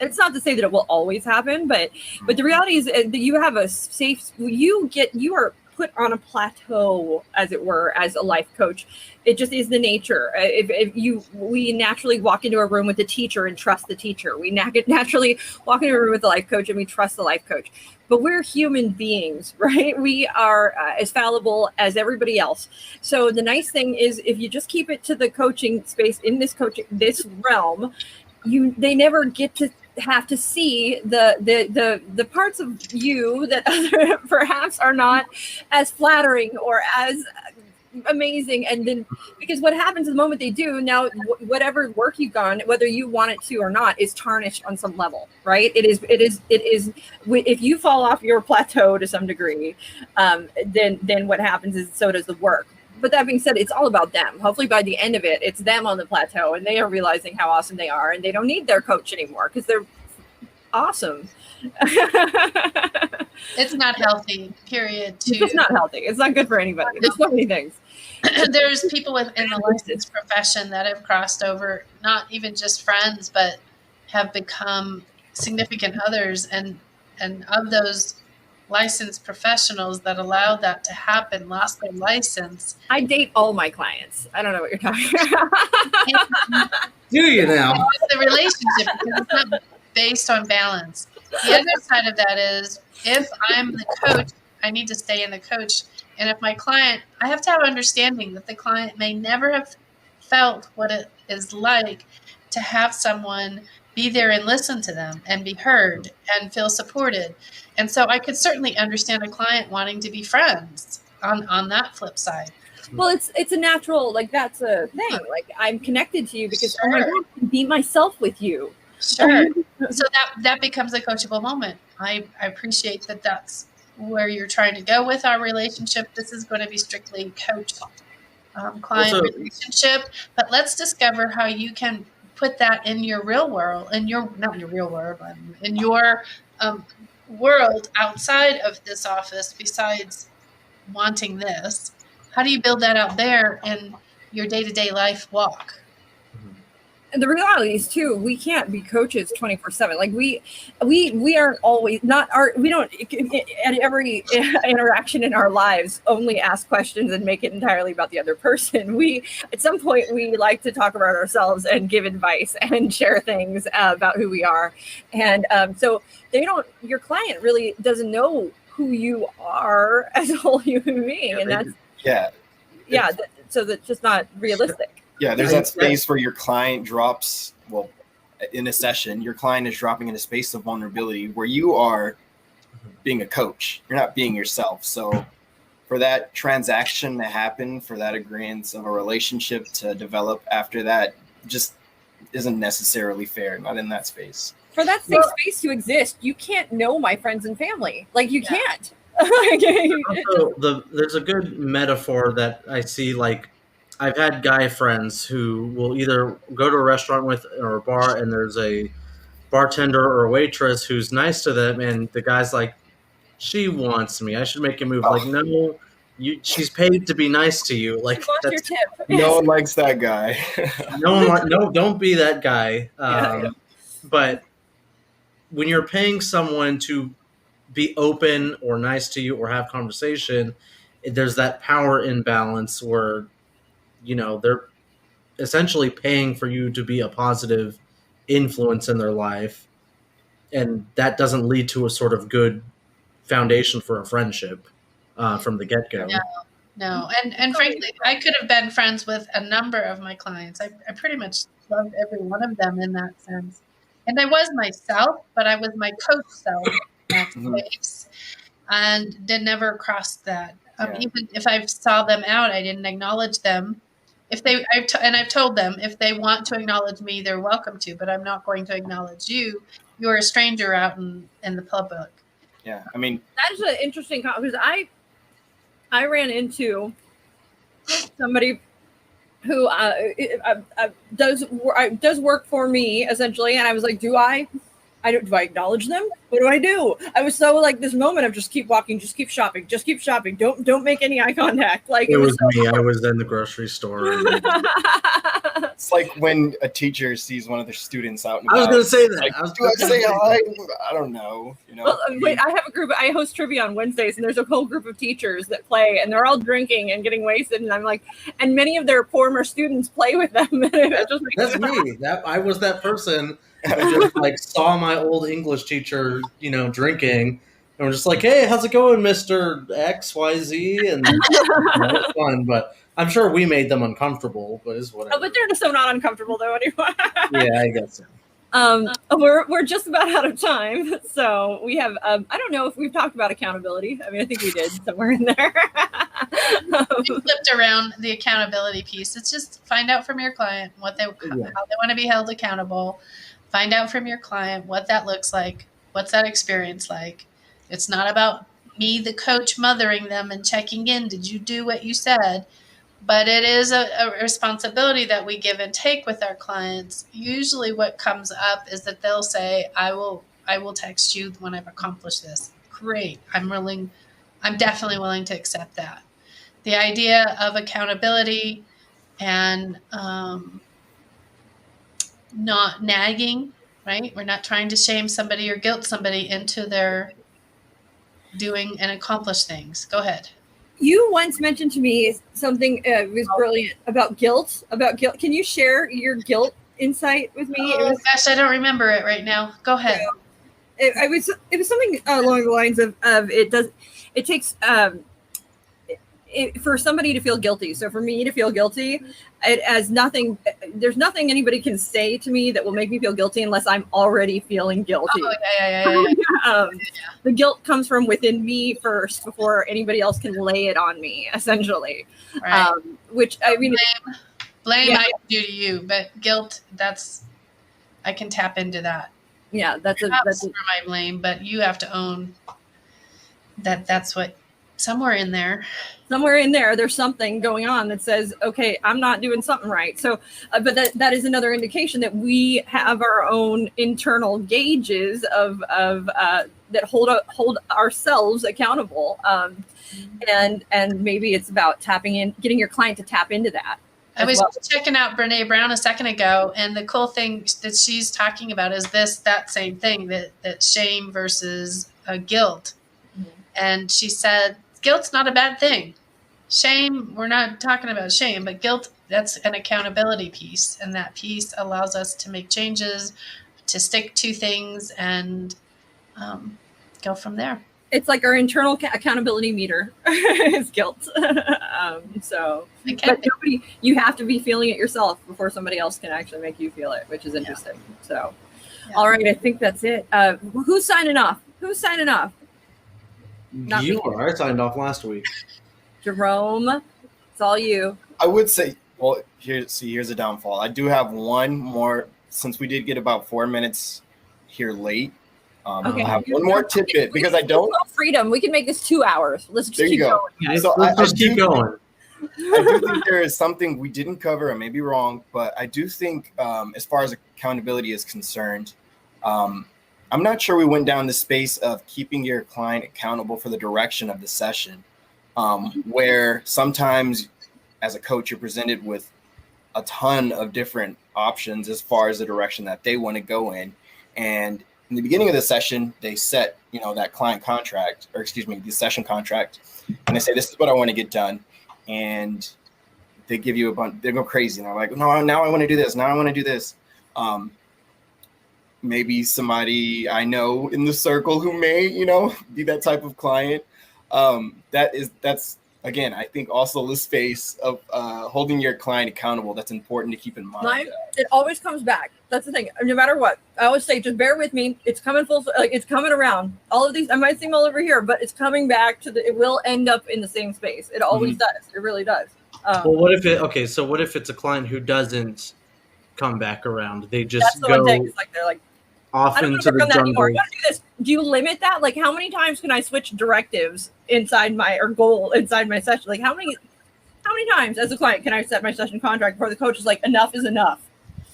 It's not to say that it will always happen, but the reality is that you have a safe. You are put on a plateau, as it were, as a life coach. It just is the nature. We naturally walk into a room with a teacher and trust the teacher. We naturally walk into a room with a life coach and we trust the life coach. But we're human beings, right? We are as fallible as everybody else. So the nice thing is, if you just keep it to the coaching space in this realm, they never get to have to see the parts of you that perhaps are not as flattering or as amazing. And then because what happens the moment they do now, whatever work you've done, whether you want it to or not, is tarnished on some level, right? It is if you fall off your plateau to some degree, then what happens is so does the work. But that being said, it's all about them. Hopefully by the end of it, it's them on the plateau and they are realizing how awesome they are and they don't need their coach anymore because they're awesome. It's not healthy, period. It's just not healthy. It's not good for anybody. There's so many things. There's people in the licensed profession that have crossed over, not even just friends, but have become significant others. And of those licensed professionals that allowed that to happen, lost their license. I date all my clients. I don't know what you're talking about. Do you now? The relationship, because it's not based on balance. The other side of that is if I'm the coach, I need to stay in the coach. And if my client, I have to have understanding that the client may never have felt what it is like to have someone be there and listen to them and be heard and feel supported. And so I could certainly understand a client wanting to be friends on that flip side. Well, it's a natural, like that's a thing. Like I'm connected to you because oh my God, I can be myself with you. Sure. So that becomes a coachable moment. I appreciate that that's where you're trying to go with our relationship. This is going to be strictly coach client relationship, but let's discover how you can put that in your real world, not your real world, but in your world outside of this office, besides wanting this. How do you build that out there in your day-to-day life walk? And the reality is too, we can't be coaches 24/7. Like we aren't always we don't at every interaction in our lives only ask questions and make it entirely about the other person. We at some point we like to talk about ourselves and give advice and share things about who we are. And so your client really doesn't know who you are as a whole human being. And that's so that's just not realistic. Yeah, there's that space where your client drops, well, in a session, your client is dropping in a space of vulnerability where you are being a coach. You're not being yourself. So for that transaction to happen, for that agreement of a relationship to develop after that, just isn't necessarily fair, not in that space. For that safe space to exist, you can't know my friends and family. Like you can't. Also, there's a good metaphor that I see, like, I've had guy friends who will either go to a restaurant with or a bar and there's a bartender or a waitress who's nice to them and the guy's like, she wants me, I should make a move. Like, no, she's paid to be nice to you. Like, that's your tip. No one likes that guy. No, don't be that guy. But when you're paying someone to be open or nice to you or have conversation, there's that power imbalance where they're essentially paying for you to be a positive influence in their life. And that doesn't lead to a sort of good foundation for a friendship from the get-go. No. And frankly, I could have been friends with a number of my clients. I pretty much loved every one of them in that sense. And I was myself, but I was my coach self in that space and never crossed that. Even if I saw them out, I didn't acknowledge them. I've told them if they want to acknowledge me, they're welcome to, but I'm not going to acknowledge you. You're a stranger out in the public. Yeah, I mean that is an interesting because I ran into somebody who does work for me essentially, and I was like, do I acknowledge them? What do I do? I was so like this moment of just keep walking, just keep shopping, don't make any eye contact. Like it was me. I was in the grocery store. It's like when a teacher sees one of their students out and about. I was going to say that. Like, do I say hi? I don't know. Well, wait, I have a group. I host trivia on Wednesdays, and there's a whole group of teachers that play, and they're all drinking and getting wasted. And I'm like, and many of their former students play with them. That's me. I was that person. I just like saw my old English teacher, drinking, and we're just like, "Hey, how's it going, Mr. XYZ?" And it's fun, but I'm sure we made them uncomfortable. But it's whatever. Oh, but they're so not uncomfortable though anymore. Yeah, I guess so. We're just about out of time, so we have. I don't know if we've talked about accountability. I mean, I think we did somewhere in there. We flipped around the accountability piece. It's just find out from your client how they want to be held accountable. Find out from your client what that looks like. What's that experience like? It's not about me, the coach, mothering them and checking in. Did you do what you said? But it is a responsibility that we give and take with our clients. Usually what comes up is that they'll say, I will text you when I've accomplished this. Great. I'm definitely willing to accept that. The idea of accountability and not nagging, right? We're not trying to shame somebody or guilt somebody into their doing and accomplish things. Go ahead. You once mentioned to me something was brilliant about guilt. Can you share your guilt insight with me? Oh gosh, I don't remember it right now. Go ahead. It was something along the lines of it takes for somebody to feel guilty. So for me to feel guilty, it has nothing. There's nothing anybody can say to me that will make me feel guilty unless I'm already feeling guilty. Oh, yeah. The guilt comes from within me first before anybody else can lay it on me, essentially. Right. Which I mean, blame yeah. I can do to you, but guilt, I can tap into that. Yeah, that's for my blame, but you have to own that. That's what somewhere in there, there's something going on that says, okay, I'm not doing something right. So, but that is another indication that we have our own internal gauges of that hold ourselves accountable. And maybe it's about getting your client to tap into that. I was checking out Brene Brown a second ago, and the cool thing that she's talking about is that same thing, that shame versus guilt. Mm-hmm. And she said, guilt's not a bad thing. Shame, we're not talking about shame, but guilt, that's an accountability piece. And that piece allows us to make changes, to stick to things, and go from there. It's like our internal accountability meter is guilt. But you have to be feeling it yourself before somebody else can actually make you feel it, which is interesting. Yeah. So, all right, I think that's it. Who's signing off? Not you are. I signed off last week. Jerome, it's all you. I would say, well, here's a downfall. I do have one more, since we did get about 4 minutes here late. Okay. I'll have one more tidbit because I don't. Freedom. We can make this 2 hours. Let's just keep going. Guys. So let's just keep going. I do think there is something we didn't cover. I may be wrong, but I do think as far as accountability is concerned, I'm not sure we went down the space of keeping your client accountable for the direction of the session, where sometimes as a coach, you're presented with a ton of different options as far as the direction that they want to go in. And in the beginning of the session, they set, that client contract, the session contract, and they say, this is what I want to get done. And they give you a bunch, they go crazy. And they're like, no, now I want to do this. Now I want to do this. Maybe somebody I know in the circle who may, be that type of client. That's again, I think also the space of holding your client accountable. That's important to keep in mind. It always comes back. That's the thing. No matter what, I always say, just bear with me. It's coming it's coming around. All of these, I might seem all over here, but it's coming back it will end up in the same space. It always does. It really does. Well, what if it's a client who doesn't come back around? They just go they're like, off into the jungle. Do you limit that? Like, how many times can I switch directives inside my session? Like, how many times as a client can I set my session contract before the coach is like, enough is enough?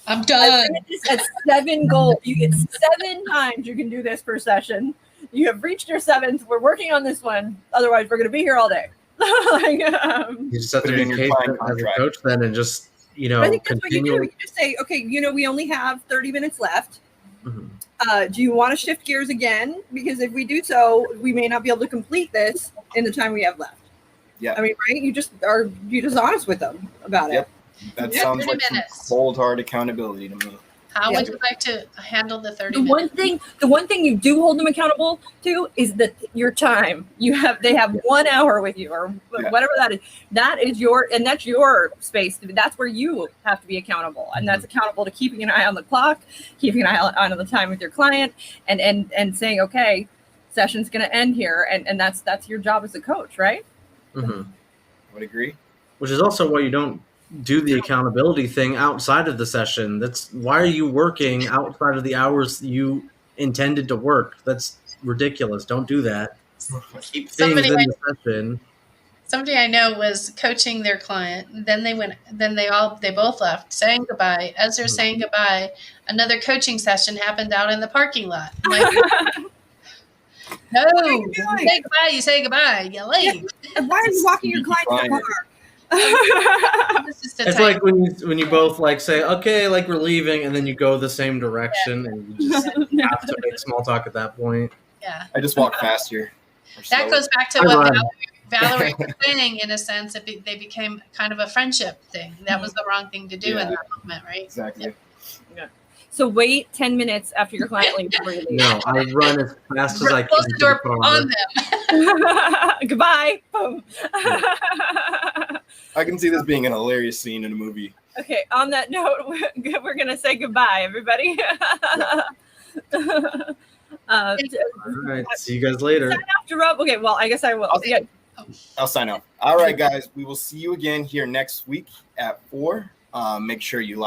I'm done. At 7 goals. You get 7 times you can do this per session. You have reached your 7th. We're working on this one. Otherwise, we're going to be here all day. You just have to be patient as a coach then, and just I think that's what you do. You just say, okay, we only have 30 minutes left. Mm-hmm. Do you want to shift gears again? Because if we do so, we may not be able to complete this in the time we have left. Yeah. I mean, right? You just honest with them about it. That sounds like some cold hard accountability to me. How would you like to handle the 30 The minutes? one thing you do hold them accountable to is that your time. They have 1 hour with you, or whatever that is. That's your space. That's where you have to be accountable, and that's accountable to keeping an eye on the clock, keeping an eye on the time with your client, and saying, okay, session's going to end here, and that's your job as a coach, right? Mm-hmm. I would agree. Which is also why you don't do the accountability thing outside of the session. That's why are you working outside of the hours you intended to work? That's ridiculous. Don't do that. Keep things in the session. Somebody I know was coaching their client. Then they both left, saying goodbye. As they're saying goodbye, another coaching session happened out in the parking lot. I'm like, no, you say goodbye. You say goodbye. You leave. And why are you walking your client to the car? It's like when you both like say, okay, like we're leaving, and then you go the same direction, and you just have to make small talk at that point. Yeah, I just walk faster. That goes back to what Valerie was saying. In a sense, they became kind of a friendship thing. That was the wrong thing to do in that moment, right? Exactly. Yeah. So wait 10 minutes after your client leaves before you leave. No, I run as fast as I can. Close the door on them. Goodbye. Boom. I can see this being an hilarious scene in a movie. Okay, on that note, we're going to say goodbye, everybody. All right, see you guys later. Sign off, Jerome. Okay, well, I guess I will. I'll sign off. All right, guys, we will see you again here next week at 4. Make sure you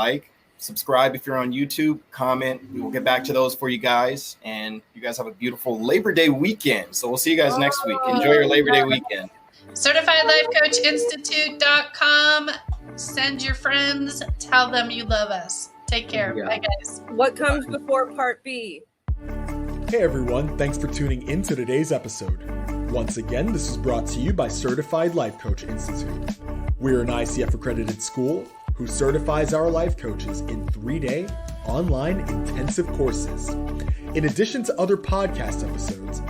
subscribe if you're on YouTube, comment. We will get back to those for you guys. And you guys have a beautiful Labor Day weekend. So we'll see you guys next week. Enjoy your Labor Day weekend. CertifiedLifeCoachInstitute.com. Send your friends. Tell them you love us. Take care. Yeah. Bye, guys. What comes before part B? Hey everyone, thanks for tuning into today's episode. Once again, this is brought to you by Certified Life Coach Institute. We're an ICF accredited school who certifies our life coaches in 3-day online intensive courses. In addition to other podcast episodes,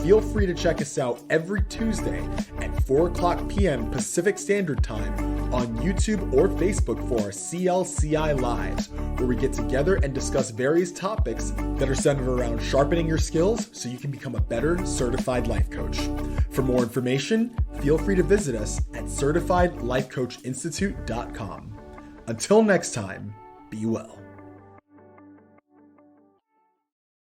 feel free to check us out every Tuesday at 4:00 p.m. Pacific Standard Time on YouTube or Facebook for our CLCI Lives, where we get together and discuss various topics that are centered around sharpening your skills so you can become a better certified life coach. For more information, feel free to visit us at CertifiedLifeCoachInstitute.com. Until next time, be well.